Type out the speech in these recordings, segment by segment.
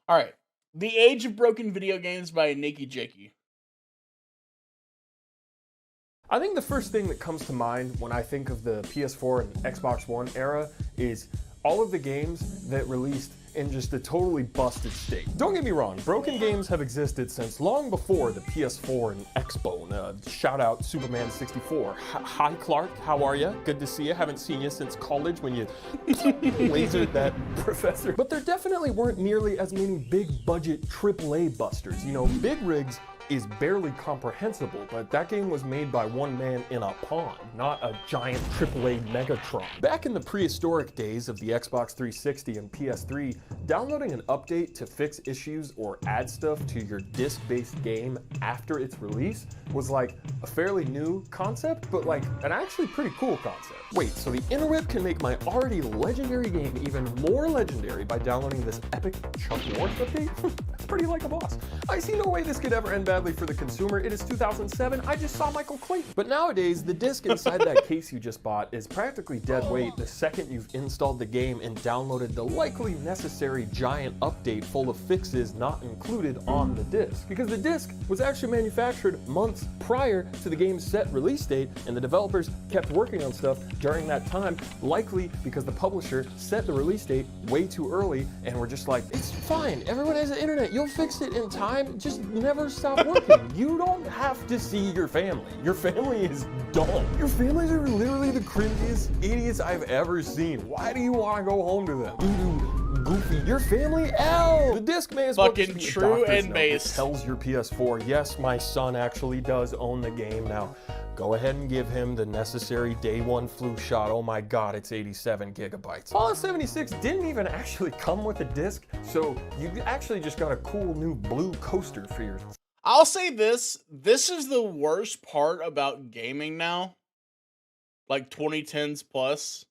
All right. The Age of Broken Video Games by NakeyJakey. I think the first thing that comes to mind when I think of the PS4 and Xbox One era is all of the games that released in just a totally busted state. Don't get me wrong, broken games have existed since long before the PS4 and Xbone. Shout out Superman 64. Hi Clark, how are you? Good to see you. Haven't seen you since college when you lasered that professor. But there definitely weren't nearly as many big budget AAA busters. You know, Big Rigs is barely comprehensible, but that game was made by one man in a pond, not a giant AAA Megatron. Back in the prehistoric days of the Xbox 360 and PS3, downloading an update to fix issues or add stuff to your disc-based game after its release was like a fairly new concept, but like an actually pretty cool concept. Wait, so the interweb can make my already legendary game even more legendary by downloading this epic Chuck Norris update? That's pretty like a boss. I see no way this could ever end badly for the consumer. It is 2007, I just saw Michael Clayton. But nowadays, the disc inside that case you just bought is practically dead weight the second you've installed the game and downloaded the likely necessary giant update full of fixes not included on the disc. Because the disc was actually manufactured months prior to the game's set release date, and the developers kept working on stuff during that time, likely because the publisher set the release date way too early and were just like, it's fine, everyone has the internet, you'll fix it in time, just never stop working. You don't have to see your family. Your family is dumb. Your families are literally the cringiest idiots I've ever seen. Why do you want to go home to them? Doo-doo, goofy. Your family? L. The disc may as well Fucking just be a true doctor's and note that based. tells your PS4, yes, my son actually does own the game. Now, go ahead and give him the necessary day one flu shot. Oh my god, it's 87 gigabytes. Fallout 76 didn't even actually come with a disc, so you actually just got a cool new blue coaster for your... I'll say this. This is the worst part about gaming now, like 2010s plus,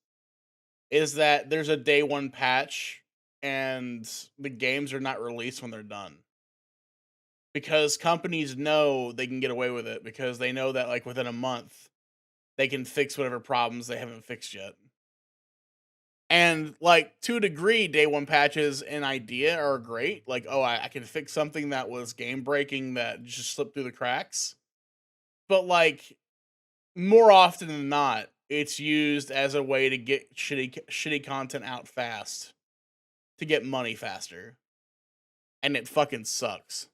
is that there's a day one patch and the games are not released when they're done. Because companies know they can get away with it because they know that like within a month they can fix whatever problems they haven't fixed yet. And like to a degree, day one patches and idea are great. Like, oh, I can fix something that was game breaking that just slipped through the cracks. But like more often than not, it's used as a way to get shitty content out fast to get money faster. And it fucking sucks.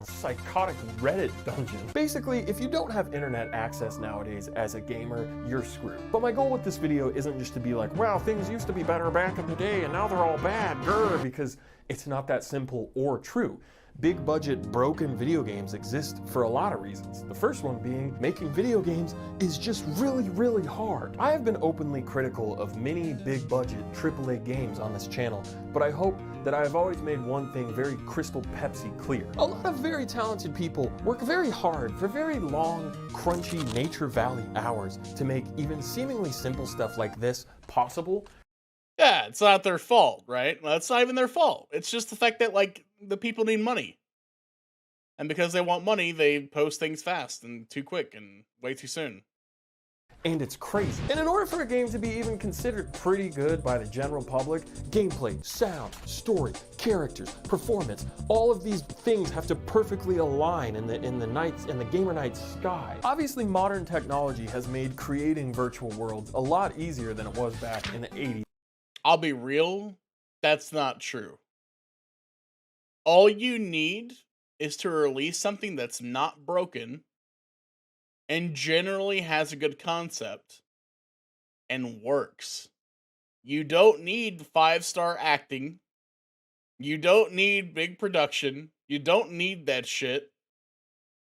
Psychotic Reddit dungeon. Basically, if you don't have internet access nowadays as a gamer, you're screwed. But my goal with this video isn't just to be like, wow, things used to be better back in the day and now they're all bad, grr, because it's not that simple or true. Big budget broken video games exist for a lot of reasons. The first one being making video games is just really, really hard. I have been openly critical of many big budget AAA games on this channel, but I hope that I have always made one thing very crystal Pepsi clear. A lot of very talented people work very hard for very long, crunchy Nature Valley hours to make even seemingly simple stuff like this possible. Yeah, it's not their fault, right? Well, it's not even their fault. It's just the fact that, like, the people need money. And because they want money, they post things fast and too quick and way too soon. And it's crazy. And in order for a game to be even considered pretty good by the general public, gameplay, sound, story, characters, performance, all of these things have to perfectly align in the gamer night sky. Obviously, modern technology has made creating virtual worlds a lot easier than it was back in the 80s. I'll be real, that's not true. All you need is to release something that's not broken and generally has a good concept and works. You don't need 5-star acting. You don't need big production. You don't need that shit.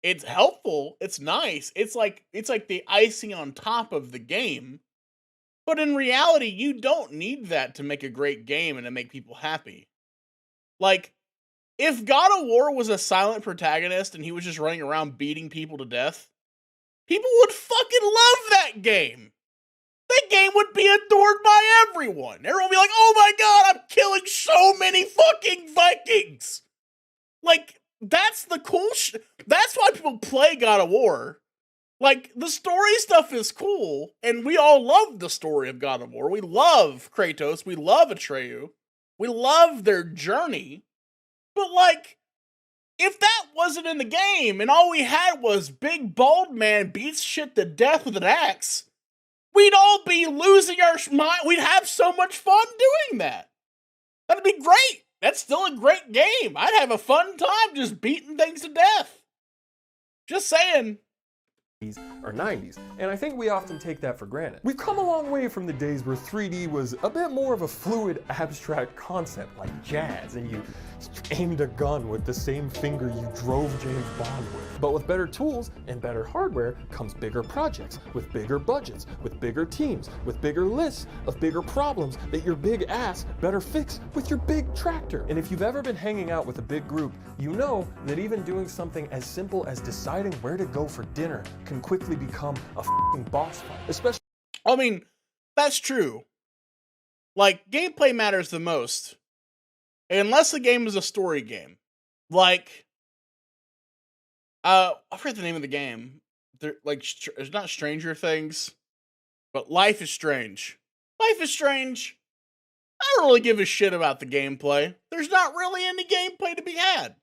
It's helpful. It's nice. It's like the icing on top of the game. But in reality, you don't need that to make a great game and to make people happy. Like, if God of War was a silent protagonist and he was just running around beating people to death, people would fucking love that game. That game would be adored by everyone. Everyone would be like, oh my god, I'm killing so many fucking Vikings. Like, that's the cool shit. That's why people play God of War. Like, the story stuff is cool, and we all love the story of God of War. We love Kratos. We love Atreyu. We love their journey. But like, if that wasn't in the game and all we had was big bald man beats shit to death with an axe, we'd all be losing our mind. We'd have so much fun doing that. That'd be great. That's still a great game. I'd have a fun time just beating things to death. Just saying. Or 90s, and I think we often take that for granted. We've come a long way from the days where 3D was a bit more of a fluid, abstract concept like jazz, and you aimed a gun with the same finger you drove James Bond with. But with better tools and better hardware comes bigger projects, with bigger budgets, with bigger teams, with bigger lists of bigger problems that your big ass better fix with your big tractor. And if you've ever been hanging out with a big group, you know that even doing something as simple as deciding where to go for dinner can quickly become a f***ing boss fight. Especially, I mean, that's true. Like, gameplay matters the most. Unless the game is a story game. Like, I forget the name of the game. It's not Stranger Things, but Life is Strange. Life is Strange. I don't really give a shit about the gameplay. There's not really any gameplay to be had.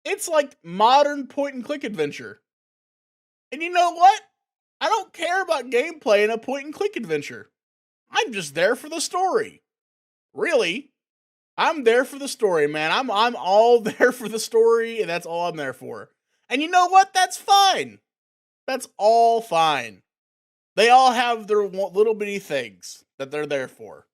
It's like modern point-and-click adventure. And you know what? I don't care about gameplay in a point-and-click adventure. I'm just there for the story. Really. I'm there for the story, man. I'm all there for the story, and that's all I'm there for. And you know what? That's fine. That's all fine. They all have their little bitty things that they're there for.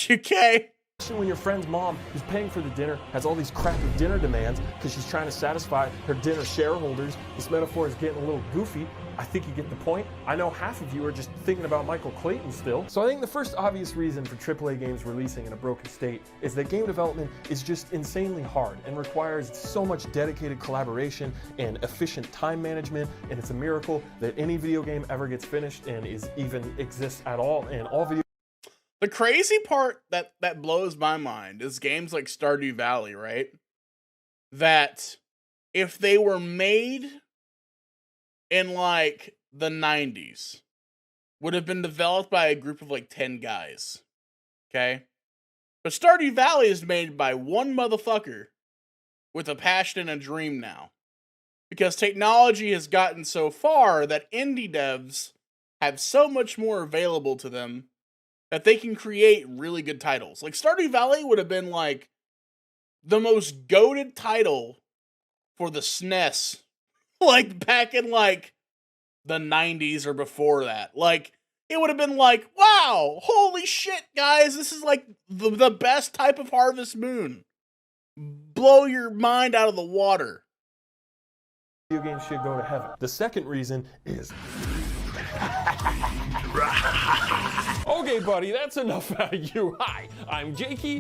Okay? when your friend's mom, who's paying for the dinner, has all these crappy dinner demands because she's trying to satisfy her dinner shareholders. This metaphor is getting a little goofy. I think you get the point. I know half of you are just thinking about Michael Clayton still. So I think the first obvious reason for AAA games releasing in a broken state is that game development is just insanely hard and requires so much dedicated collaboration and efficient time management, and it's a miracle that any video game ever gets finished and even exists at all, and all video. The crazy part that blows my mind is games like Stardew Valley, right? That if they were made in like the 90s, would have been developed by a group of like 10 guys. Okay? But Stardew Valley is made by one motherfucker with a passion and a dream now. Because technology has gotten so far that indie devs have so much more available to them that they can create really good titles. Like Stardew Valley would have been like the most goated title for the SNES, like back in like the 90s or before that. Like it would have been like, wow, holy shit, guys, this is like the best type of Harvest Moon. Blow your mind out of the water. Video games should go to heaven. The second reason is okay, buddy, that's enough out of you. Hi, I'm Jakey,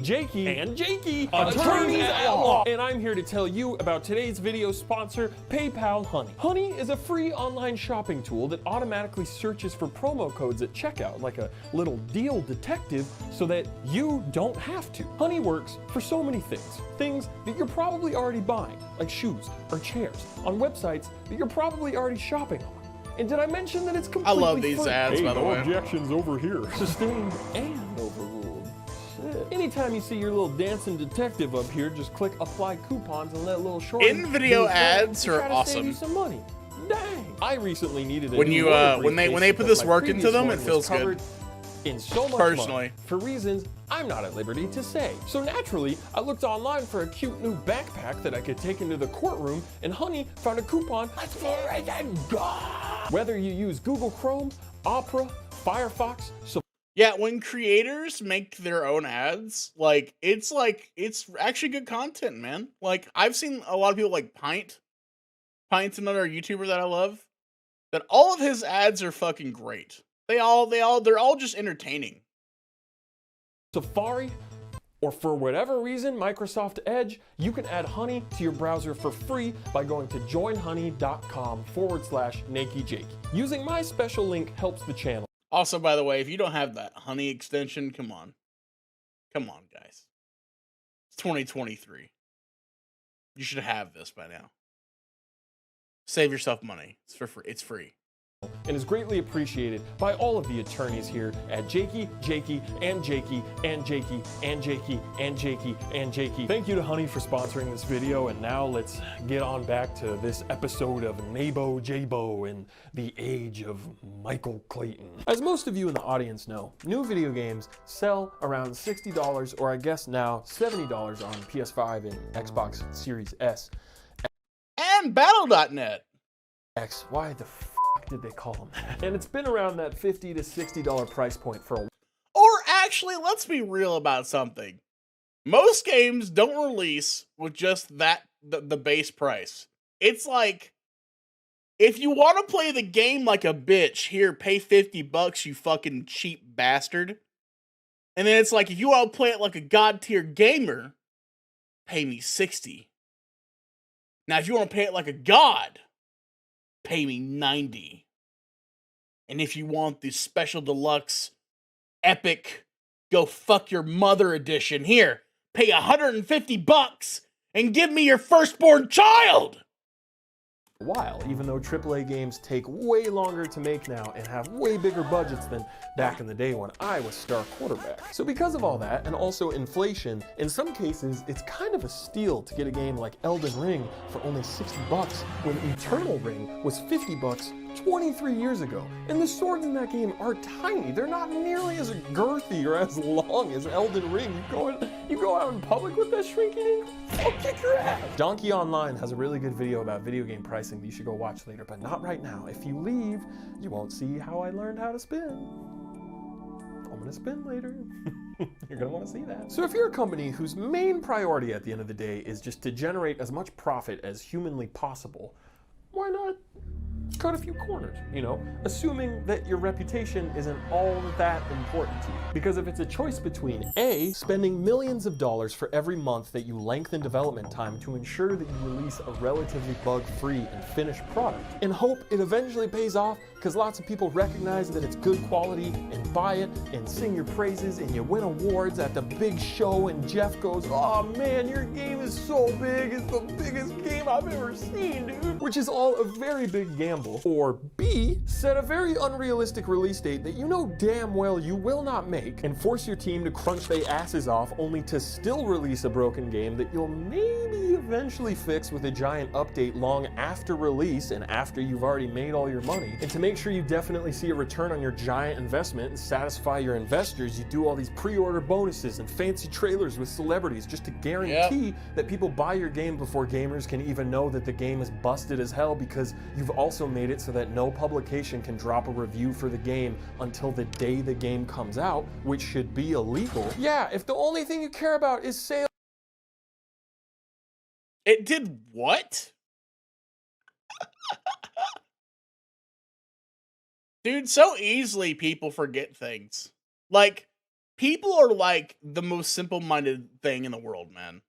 and Jakey, attorneys at law. And I'm here to tell you about today's video sponsor, PayPal Honey. Honey is a free online shopping tool that automatically searches for promo codes at checkout, like a little deal detective, so that you don't have to. Honey works for so many things. Things that you're probably already buying, like shoes or chairs, on websites that you're probably already shopping on. And did I mention that it's completely I love these free? ads, by the way. Objections over here. Sustained and overruled. Shit. Anytime you see your little dancing detective up here, just click apply coupons and let little short in-video ads are awesome. Save you some money. Dang. I recently needed a when new you when they put this work into them, it feels good. In so much personally, money, for reasons I'm not at liberty to say. So naturally, I looked online for a cute new backpack that I could take into the courtroom, and Honey found a coupon for it and God. Whether you use Google Chrome, Opera, Firefox, so yeah, when creators make their own ads, like it's actually good content, man. Like I've seen a lot of people like Pint's another YouTuber that I love, that all of his ads are fucking great. They're all just entertaining. Safari, or for whatever reason, Microsoft Edge, you can add Honey to your browser for free by going to joinhoney.com/NakeyJakey. Using my special link helps the channel. Also, by the way, if you don't have that Honey extension, come on. Come on, guys. It's 2023. You should have this by now. Save yourself money. It's for free. It's free. and is greatly appreciated by all of the attorneys here at Jakey, Jakey, and Jakey, and Jakey, and Jakey, and Jakey, and Jakey. Thank you to Honey for sponsoring this video, and now let's get on back to this episode of NakeyJakey in the age of Michael Clayton. As most of you in the audience know, new video games sell around $60, or I guess now $70 on PS5 and Xbox Series S. And Battle.net. X, why the did they call them that? And it's been around that $50 to $60 price point for a while. Or actually, let's be real about something. Most games don't release with just the base price. It's like, if you want to play the game like a bitch, here, pay $50, you fucking cheap bastard. And then it's like, if you want to play it like a god tier gamer, pay me $60. Now, if you want to pay it like a god, pay me $90. And if you want the special deluxe epic go fuck your mother edition, here, pay $150 and give me your firstborn child. While, even though AAA games take way longer to make now and have way bigger budgets than back in the day when I was star quarterback. So because of all that, and also inflation, in some cases, it's kind of a steal to get a game like Elden Ring for only $60 when Eternal Ring was $50 23 years ago. And the swords in that game are tiny. They're not nearly as girthy or as long as Elden Ring. You go out in public with that shrinking ink, I'll kick your ass. Donkey Online has a really good video about video game pricing that you should go watch later, but not right now. If you leave, you won't see how I learned how to spin. I'm gonna spin later. You're gonna wanna see that. So if you're a company whose main priority at the end of the day is just to generate as much profit as humanly possible, why not cut a few corners, assuming that your reputation isn't all that important to you. Because if it's a choice between A, spending millions of dollars for every month that you lengthen development time to ensure that you release a relatively bug-free and finished product, and hope it eventually pays off because lots of people recognize that it's good quality and buy it and sing your praises and you win awards at the big show and Jeff goes, "Oh man, your game is so big, it's the biggest game I've ever seen, dude." Which is all a very big gamble. Or B, set a very unrealistic release date that you know damn well you will not make and force your team to crunch their asses off only to still release a broken game that you'll maybe eventually fix with a giant update long after release and after you've already made all your money. And to make sure you definitely see a return on your giant investment and satisfy your investors, you do all these pre-order bonuses and fancy trailers with celebrities just to guarantee that people buy your game before gamers can even know that the game is busted as hell, because you've also made it so that no publication can drop a review for the game until the day the game comes out, which should be illegal. Yeah, if the only thing you care about is sales. It did what? Dude, so easily people forget things. Like, people are like the most simple-minded thing in the world, man.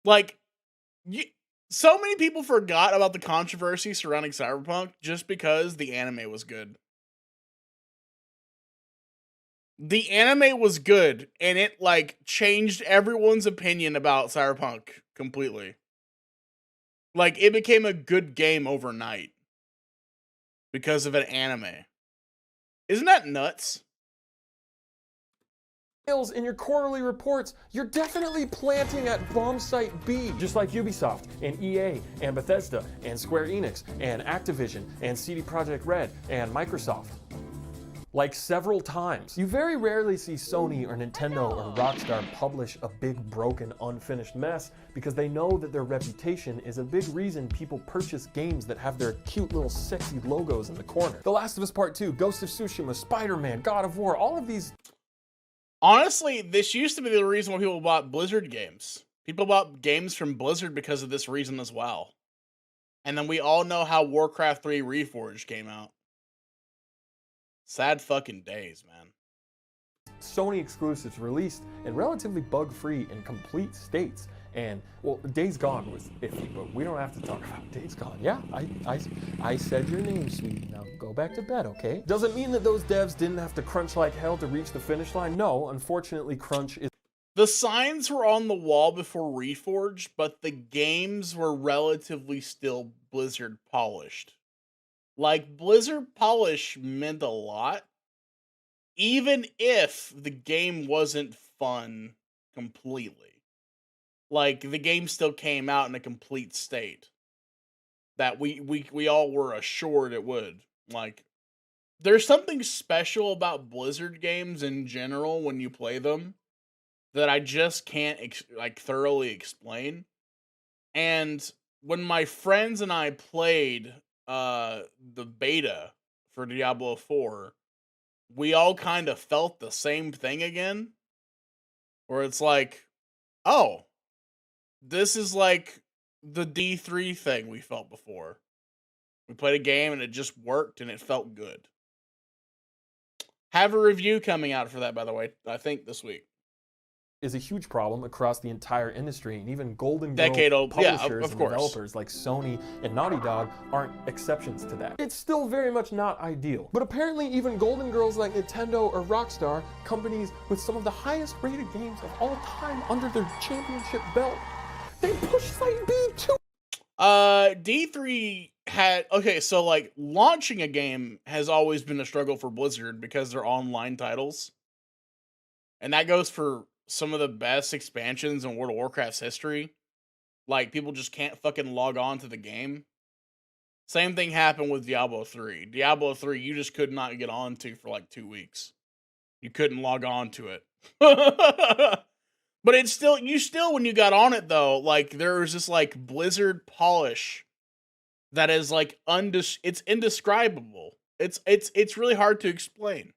Like, so many people forgot about the controversy surrounding Cyberpunk just because the anime was good. The anime was good, and it, like, changed everyone's opinion about Cyberpunk completely. Like, it became a good game overnight because of an anime. Isn't that nuts? In your quarterly reports, you're definitely planting at bomb site B, just like Ubisoft and EA and Bethesda and Square Enix and Activision and CD Projekt Red and Microsoft. Like several times. You very rarely see Sony or Nintendo or Rockstar publish a big broken unfinished mess because they know that their reputation is a big reason people purchase games that have their cute little sexy logos in the corner. The Last of Us Part 2, Ghost of Tsushima, Spider-Man, God of War, all of these. Honestly, this used to be the reason why people bought Blizzard games. People bought games from Blizzard because of this reason as well. And then we all know how Warcraft 3 Reforged came out. Sad fucking days, man. Sony exclusives released in relatively bug-free and complete states. And, well, Days Gone was iffy, but we don't have to talk about Days Gone. Yeah, I said your name, sweetie. Now go back to bed, okay? Doesn't mean that those devs didn't have to crunch like hell to reach the finish line. No, unfortunately, crunch is... The signs were on the wall before Reforged, but the games were relatively still Blizzard polished. Like, Blizzard polish meant a lot, even if the game wasn't fun completely. Like, the game still came out in a complete state that we all were assured it would. Like, there's something special about Blizzard games in general when you play them that I just can't like thoroughly explain. And when my friends and I played the beta for Diablo 4, we all kind of felt the same thing again, where it's like, "Oh, this is like the D3 thing we felt before. We played a game and it just worked and it felt good." Have a review coming out for that, by the way, I think this week. Is a huge problem across the entire industry, and even Golden Girl Decade-old, yeah, publishers of and course. developers like Sony and Naughty Dog aren't exceptions to that. It's still very much not ideal. But apparently even Golden Girls like Nintendo or Rockstar, companies with some of the highest rated games of all time under their championship belt, they push Site B too. D3 had, okay, so like launching a game has always been a struggle for Blizzard because they're online titles. And that goes for some of the best expansions in World of Warcraft's history. Like, people just can't fucking log on to the game. Same thing happened with Diablo 3. Diablo 3, you just could not get on to for like 2 weeks. You couldn't log on to it. But it's still, when you got on it though, like, there was this like Blizzard polish that is like, it's indescribable. It's really hard to explain.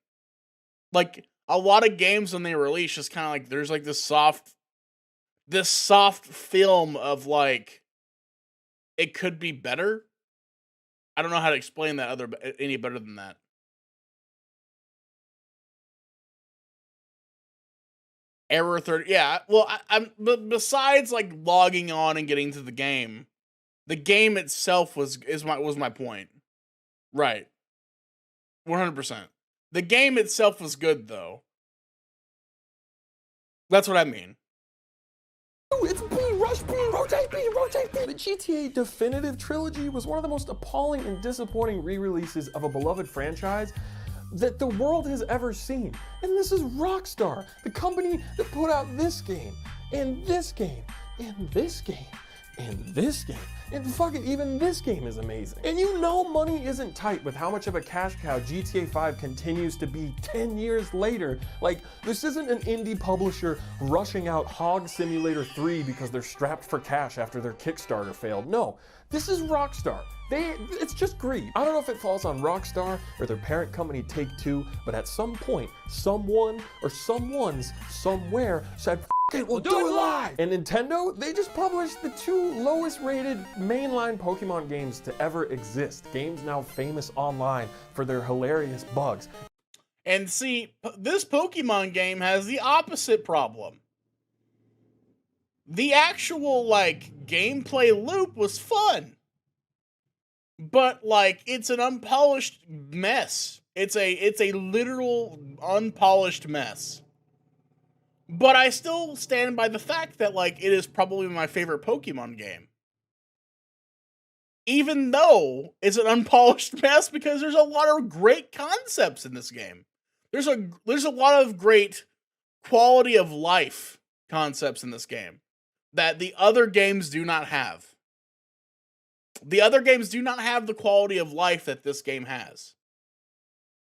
Like, a lot of games when they release, just kind of like, there's like this soft film of like, it could be better. I don't know how to explain that any better than that. Error 30, yeah. Well, but besides like logging on and getting to the game itself was my point. Right. 100%. The game itself was good though. That's what I mean. It's B, rush B, rotate B, rotate B. The GTA Definitive Trilogy was one of the most appalling and disappointing re-releases of a beloved franchise that the world has ever seen. And this is Rockstar, the company that put out this game, and this game, and this game, and this game. And fuck it, even this game is amazing. And you know money isn't tight with how much of a cash cow GTA 5 continues to be 10 years later. Like, this isn't an indie publisher rushing out Hog Simulator 3 because they're strapped for cash after their Kickstarter failed. No, this is Rockstar. It's just greed. I don't know if it falls on Rockstar or their parent company Take-Two, but at some point, someone or someone's somewhere said, "F it, we'll do it live!" And Nintendo, they just published the 2 lowest rated mainline Pokemon games to ever exist. Games now famous online for their hilarious bugs. And see, this Pokemon game has the opposite problem. The actual, like, gameplay loop was fun. But like, it's an unpolished mess. It's a literal unpolished mess. But I still stand by the fact that like, it is probably my favorite Pokemon game. Even though it's an unpolished mess, because there's a lot of great concepts in this game. There's a lot of great quality of life concepts in this game that the other games do not have. The other games do not have the quality of life that this game has.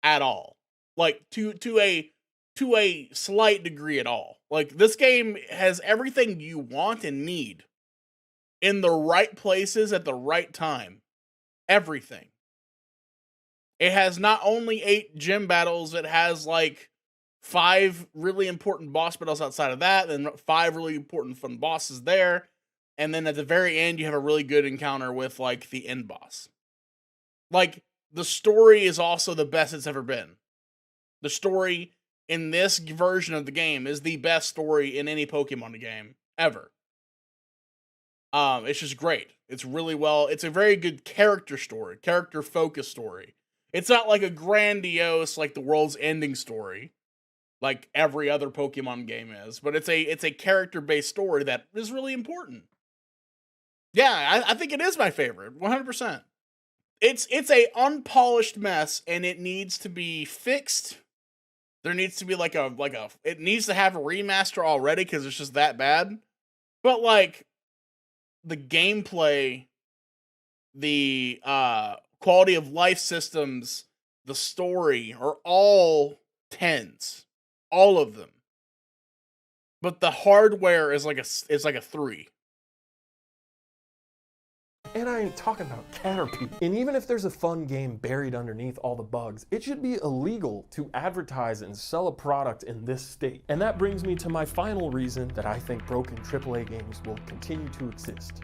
At all. Like, to a slight degree at all. Like, this game has everything you want and need in the right places at the right time. Everything. It has not only 8 gym battles, it has like 5 really important boss battles outside of that, then 5 really important fun bosses there. And then at the very end, you have a really good encounter with, like, the end boss. Like, the story is also the best it's ever been. The story in this version of the game is the best story in any Pokemon game ever. It's just great. It's really well. It's a very good character story, character-focused story. It's not like a grandiose, like, the world's ending story, like every other Pokemon game is. But it's a character-based story that is really important. Yeah, I think it is my favorite, 100%. it's a unpolished mess, and it needs to be fixed. There needs to be it needs to have a remaster already because it's just that bad. But like the gameplay, the quality of life systems, the story are all 10s, all of them. But the hardware is like a 3. And I ain't talking about Caterpie. And even if there's a fun game buried underneath all the bugs, it should be illegal to advertise and sell a product in this state. And that brings me to my final reason that I think broken AAA games will continue to exist.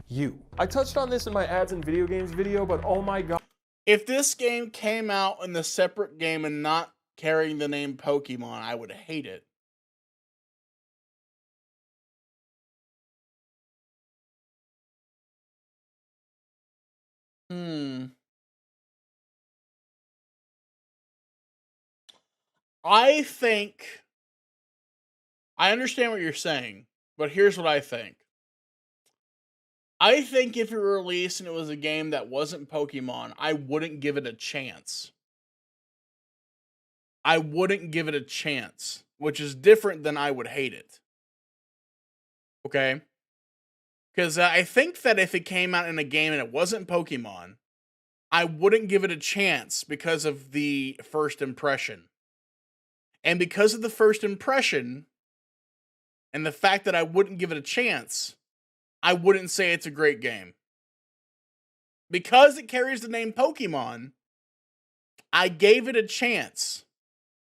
You. I touched on this in my ads and video games video, but oh my god. If this game came out in the separate game and not carrying the name Pokemon, I would hate it. I think I understand what you're saying, but here's what I think. I think if it were released and it was a game that wasn't Pokemon, I wouldn't give it a chance. I wouldn't give it a chance, which is different than I would hate it. Okay? Because I think that if it came out in a game and it wasn't Pokemon, I wouldn't give it a chance because of the first impression. And because of the first impression, and the fact that I wouldn't give it a chance, I wouldn't say it's a great game. Because it carries the name Pokemon, I gave it a chance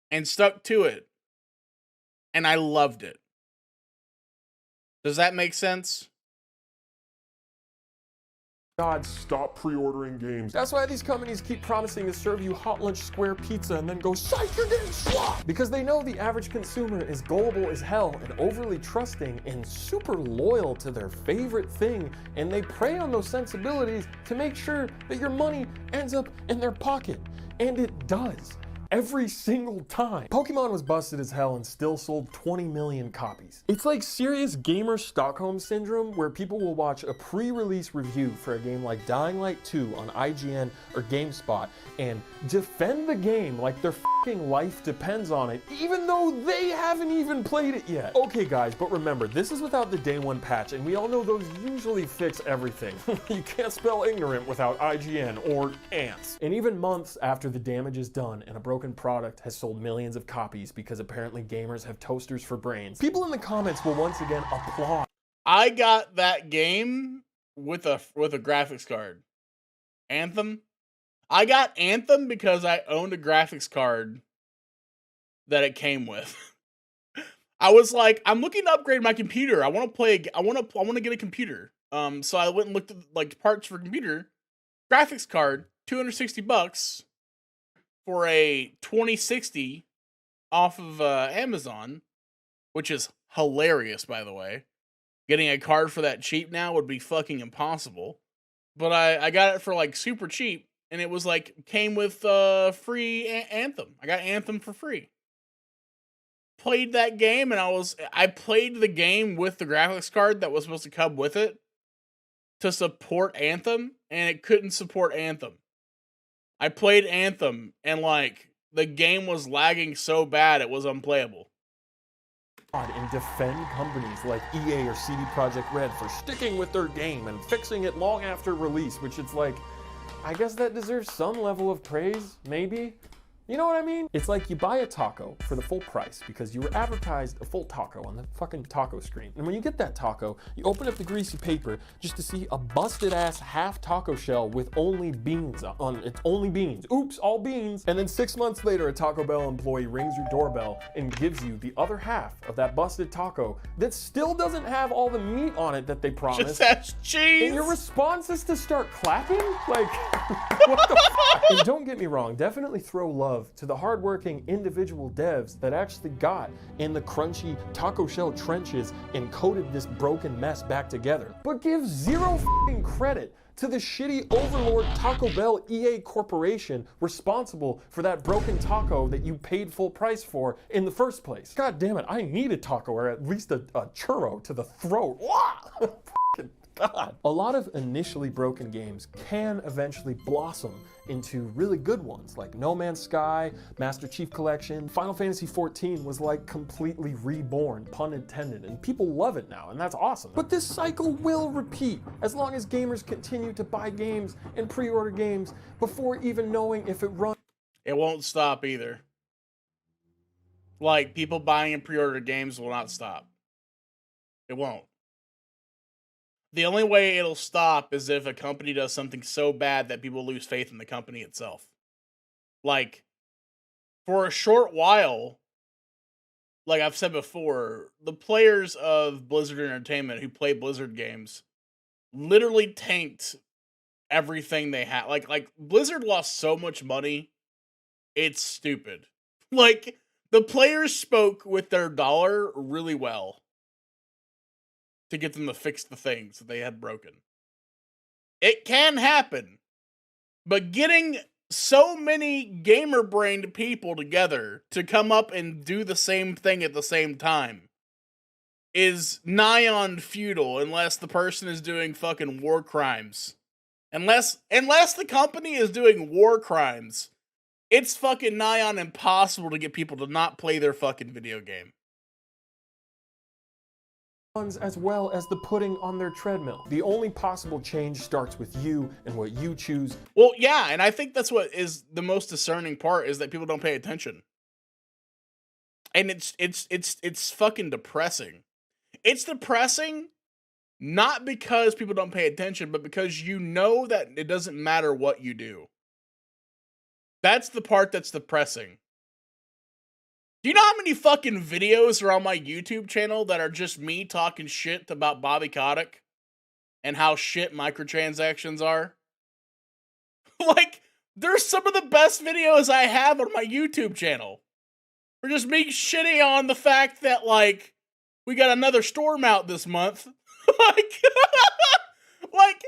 and stuck to it. And I loved it. Does that make sense? God, stop pre-ordering games. That's why these companies keep promising to serve you hot lunch square pizza and then go, psych, you're getting swapped! Because they know the average consumer is gullible as hell and overly trusting and super loyal to their favorite thing, and they prey on those sensibilities to make sure that your money ends up in their pocket. And it does. Every single time. Pokemon was busted as hell and still sold 20 million copies. It's like serious gamer Stockholm syndrome where people will watch a pre-release review for a game like Dying Light 2 on IGN or GameSpot and defend the game like their fucking life depends on it, even though they haven't even played it yet. Okay guys, but remember, this is without the day one patch, and we all know those usually fix everything. You can't spell ignorant without IGN or ants. And even months after the damage is done and a broken product has sold millions of copies because apparently gamers have toasters for brains, people in the comments will once again applaud. I got that game with a graphics card. Anthem? I got Anthem because I owned a graphics card that it came with. I was like, I'm looking to upgrade my computer. I want to get a computer. So I went and looked at like parts for computer. Graphics card, $260 for a 2060 off of Amazon, which is hilarious, by the way. Getting a card for that cheap now would be fucking impossible. But I got it for like super cheap, and it was like came with free Anthem. I got Anthem for free. Played that game, and I played the game with the graphics card that was supposed to come with it to support Anthem, and it couldn't support Anthem. I played Anthem, and like the game was lagging so bad it was unplayable. And defend companies like EA or CD Projekt Red for sticking with their game and fixing it long after release, which it's like, I guess that deserves some level of praise, maybe? You know what I mean? It's like you buy a taco for the full price because you were advertised a full taco on the fucking taco screen. And when you get that taco, you open up the greasy paper just to see a busted ass half taco shell with only beans on it. Only beans. Oops, all beans. And then 6 months later, a Taco Bell employee rings your doorbell and gives you the other half of that busted taco that still doesn't have all the meat on it that they promised. Just has cheese. And your response is to start clapping? Like, what the fuck? And don't get me wrong, definitely throw love to the hardworking individual devs that actually got in the crunchy taco shell trenches and coded this broken mess back together. But give zero fucking credit to the shitty overlord Taco Bell EA Corporation responsible for that broken taco that you paid full price for in the first place. God damn it, I need a taco or at least a churro to the throat. God. A lot of initially broken games can eventually blossom into really good ones, like No Man's Sky, Master Chief Collection. Final Fantasy XIV was like completely reborn, pun intended, and people love it now, and that's awesome. But this cycle will repeat as long as gamers continue to buy games and pre-order games before even knowing if it runs. It won't stop either. Like, people buying and pre-order games will not stop. It won't. The only way it'll stop is if a company does something so bad that people lose faith in the company itself. Like, for a short while, like I've said before, the players of Blizzard Entertainment who play Blizzard games literally tanked everything they had. Like Blizzard lost so much money, it's stupid. Like, the players spoke with their dollar really well to get them to fix the things that they had broken. It can happen, but getting so many gamer-brained people together to come up and do the same thing at the same time is nigh on futile unless the person is doing fucking war crimes. Unless the company is doing war crimes, it's fucking nigh on impossible to get people to not play their fucking video game. As well as the pudding on their treadmill. The only possible change starts with you and what you choose. Well, yeah, and I think that's what is the most discerning part, is that people don't pay attention. And it's fucking depressing. It's depressing not because people don't pay attention, but because you know that it doesn't matter what you do. That's the part that's depressing. Do you know how many fucking videos are on my YouTube channel that are just me talking shit about Bobby Kotick and how shit microtransactions are? Like, there's some of the best videos I have on my YouTube channel. Or just me shitting on the fact that, like, we got another storm out this month. like,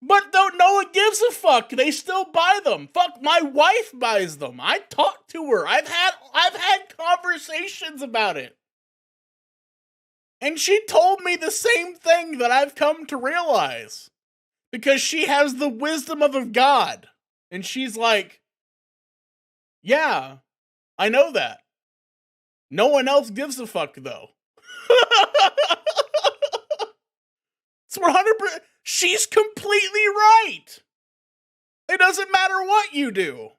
but no one gives a fuck. They still buy them. Fuck, my wife buys them. I talk to her. I've had conversations about it. And she told me the same thing that I've come to realize. Because she has the wisdom of a god. And she's like, yeah, I know that. No one else gives a fuck, though. It's 100%. She's completely right. It doesn't matter what you do.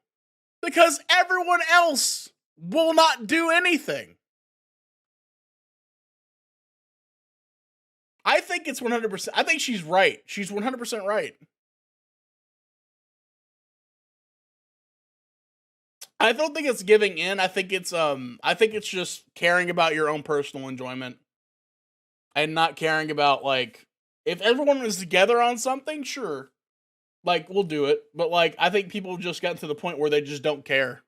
Because everyone else will not do anything. I think it's 100%. I think she's right. She's 100% right. I don't think it's giving in. I think it's just caring about your own personal enjoyment. And not caring about, like, if everyone was together on something, sure. Like, we'll do it. But, like, I think people just got to the point where they just don't care.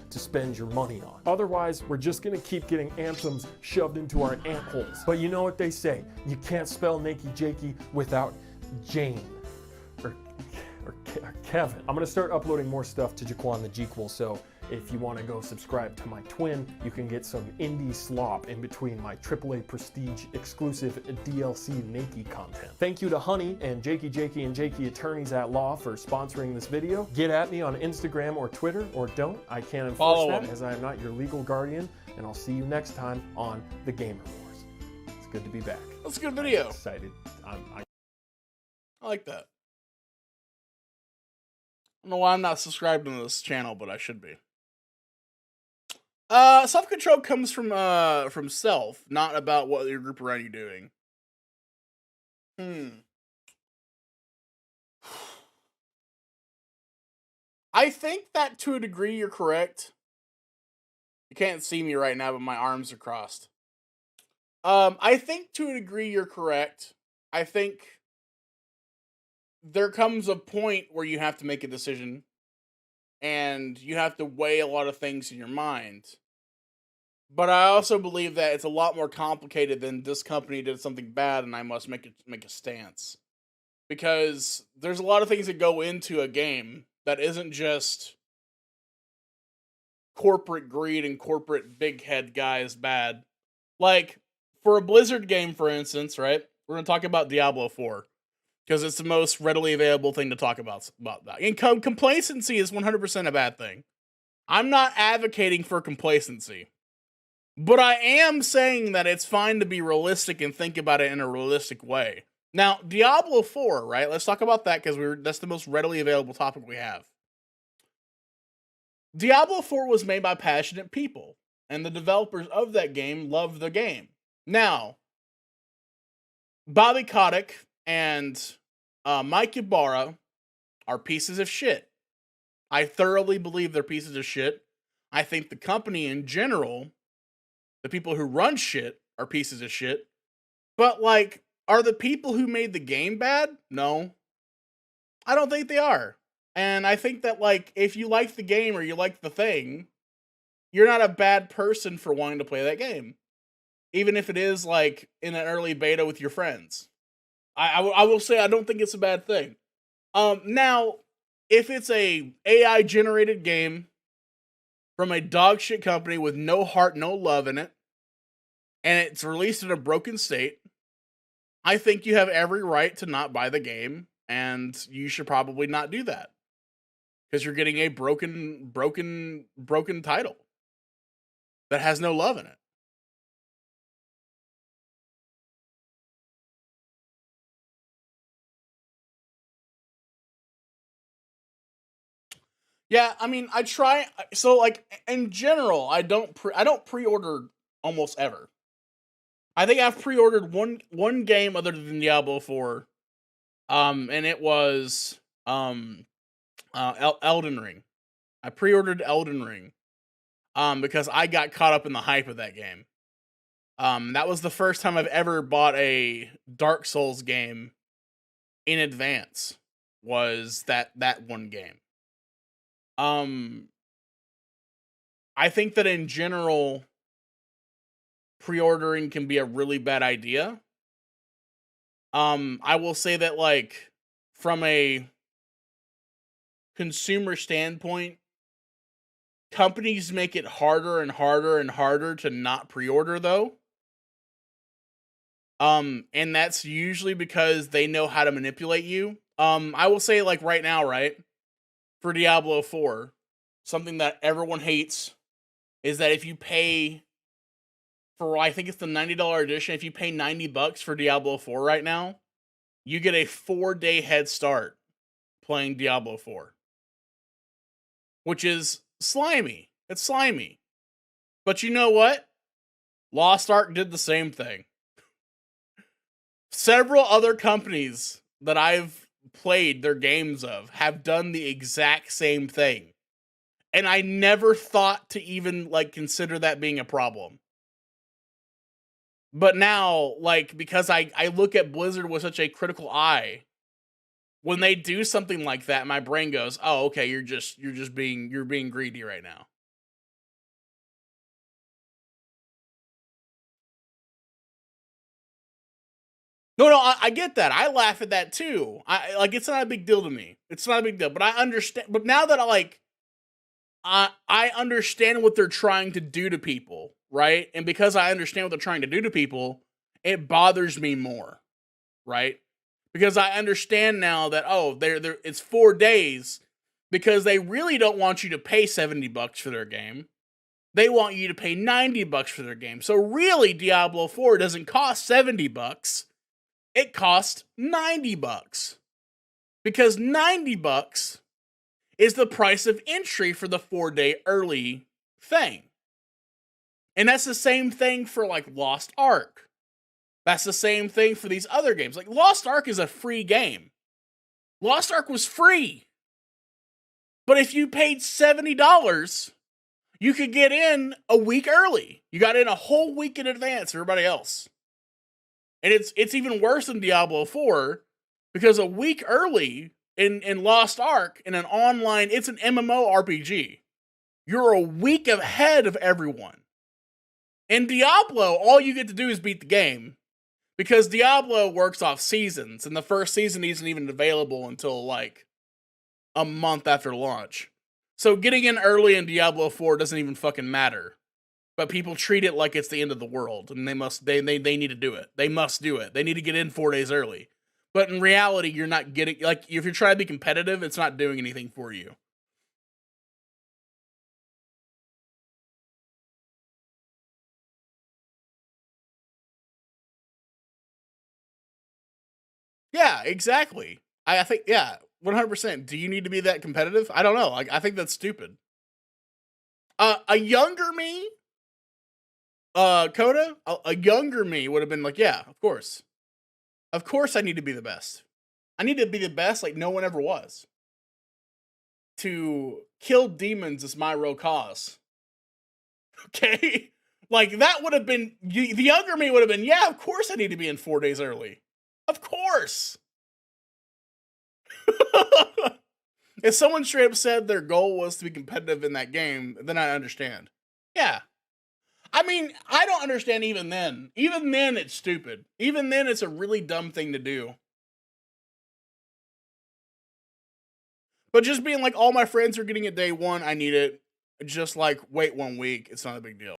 To spend your money on. Otherwise, we're just gonna keep getting anthems shoved into our ant holes. But you know what they say, you can't spell NakeyJakey without Jane. Or Kevin. I'm gonna start uploading more stuff to Jaquan the Jequel, so if you want to go subscribe to my twin, you can get some indie slop in between my AAA Prestige exclusive DLC Nakey content. Thank you to Honey and NakeyJakey and Jakey Attorneys at Law for sponsoring this video. Get at me on Instagram or Twitter, or don't. I can't enforce that as I am not your legal guardian, and I'll see you next time on The Gamer Wars. It's good to be back. That's a good video. I'm excited. I like that. I don't know why I'm not subscribed to this channel, but I should be. Self-control comes from self, not about what your group around you doing. I think that to a degree you're correct. You can't see me right now, but my arms are crossed. I think to a degree you're correct. I think there comes a point where you have to make a decision. And you have to weigh a lot of things in your mind. But I also believe that it's a lot more complicated than this company did something bad and I must make a stance. Because there's a lot of things that go into a game that isn't just corporate greed and corporate big head guys bad. Like, for a Blizzard game, for instance, right? We're gonna talk about Diablo 4 because it's the most readily available thing to talk about that. And complacency is 100% a bad thing. I'm not advocating for complacency, but I am saying that it's fine to be realistic and think about it in a realistic way. Now, Diablo 4, right? Let's talk about that because that's the most readily available topic we have. Diablo 4 was made by passionate people, and the developers of that game love the game. Now, Bobby Kotick and Mike Ybarra are pieces of shit. I thoroughly believe they're pieces of shit. I think the company in general, the people who run shit, are pieces of shit. But, like, are the people who made the game bad? No. I don't think they are. And I think that, like, if you like the game or you like the thing, you're not a bad person for wanting to play that game. Even if it is, like, in an early beta with your friends. I will say I don't think it's a bad thing. Now, if it's a AI-generated game from a dog shit company with no heart, no love in it, and it's released in a broken state, I think you have every right to not buy the game, and you should probably not do that. Because you're getting a broken title that has no love in it. Yeah, I mean, I try. So, like, in general, I don't pre-order almost ever. I think I've pre-ordered one game other than Diablo 4, and it was Elden Ring. I pre-ordered Elden Ring, because I got caught up in the hype of that game. That was the first time I've ever bought a Dark Souls game in advance. Was that one game? I think that in general, pre-ordering can be a really bad idea. I will say that, like, from a consumer standpoint, companies make it harder and harder and harder to not pre-order, though. And that's usually because they know how to manipulate you. I will say, like, right now, right, for Diablo 4, something that everyone hates is that if you pay for, I think it's the $90 edition, if you pay $90 for Diablo 4 right now, you get a 4-day head start playing Diablo 4. Which is slimy. It's slimy. But you know what? Lost Ark did the same thing. Several other companies that I've played their games of have done the exact same thing. And I never thought to even, like, consider that being a problem. But now, like, because I look at Blizzard with such a critical eye, when they do something like that, my brain goes, "Oh, okay, you're being greedy right now." No, I get that. I laugh at that too. I like, it's not a big deal to me. It's not a big deal, but I understand. But now that I understand what they're trying to do to people, right? And because I understand what they're trying to do to people, it bothers me more, right? Because I understand now that, oh, it's 4 days because they really don't want you to pay $70 for their game. They want you to pay $90 for their game. So really, Diablo 4 doesn't cost $70. It costs $90. Because $90 is the price of entry for the 4-day early thing. And that's the same thing for, like, Lost Ark. That's the same thing for these other games. Like, Lost Ark is a free game. Lost Ark was free. But if you paid $70, you could get in a week early. You got in a whole week in advance of everybody else. And it's even worse than Diablo 4, because a week early in Lost Ark, in an online, it's an MMORPG. You're a week ahead of everyone. In Diablo, all you get to do is beat the game, because Diablo works off seasons, and the first season isn't even available until, like, a month after launch. So getting in early in Diablo 4 doesn't even fucking matter. But people treat it like it's the end of the world, and they need to do it. They must do it. They need to get in 4 days early. But in reality, you're not getting, like, if you're trying to be competitive, it's not doing anything for you. Yeah, exactly. I think, yeah, 100%. Do you need to be that competitive? I don't know. I think that's stupid. A younger me, Coda, a younger me would have been like, yeah, of course. Of course I need to be the best. I need to be the best like no one ever was. To kill demons is my real cause. Okay? Like, that would have been, the younger me would have been, yeah, of course I need to be in 4 days early. Of course. If someone straight up said their goal was to be competitive in that game, then I understand. Yeah. I mean, I don't understand even then. Even then, it's stupid. Even then, it's a really dumb thing to do. But just being like, all my friends are getting it day one, I need it. Just like, wait 1 week. It's not a big deal.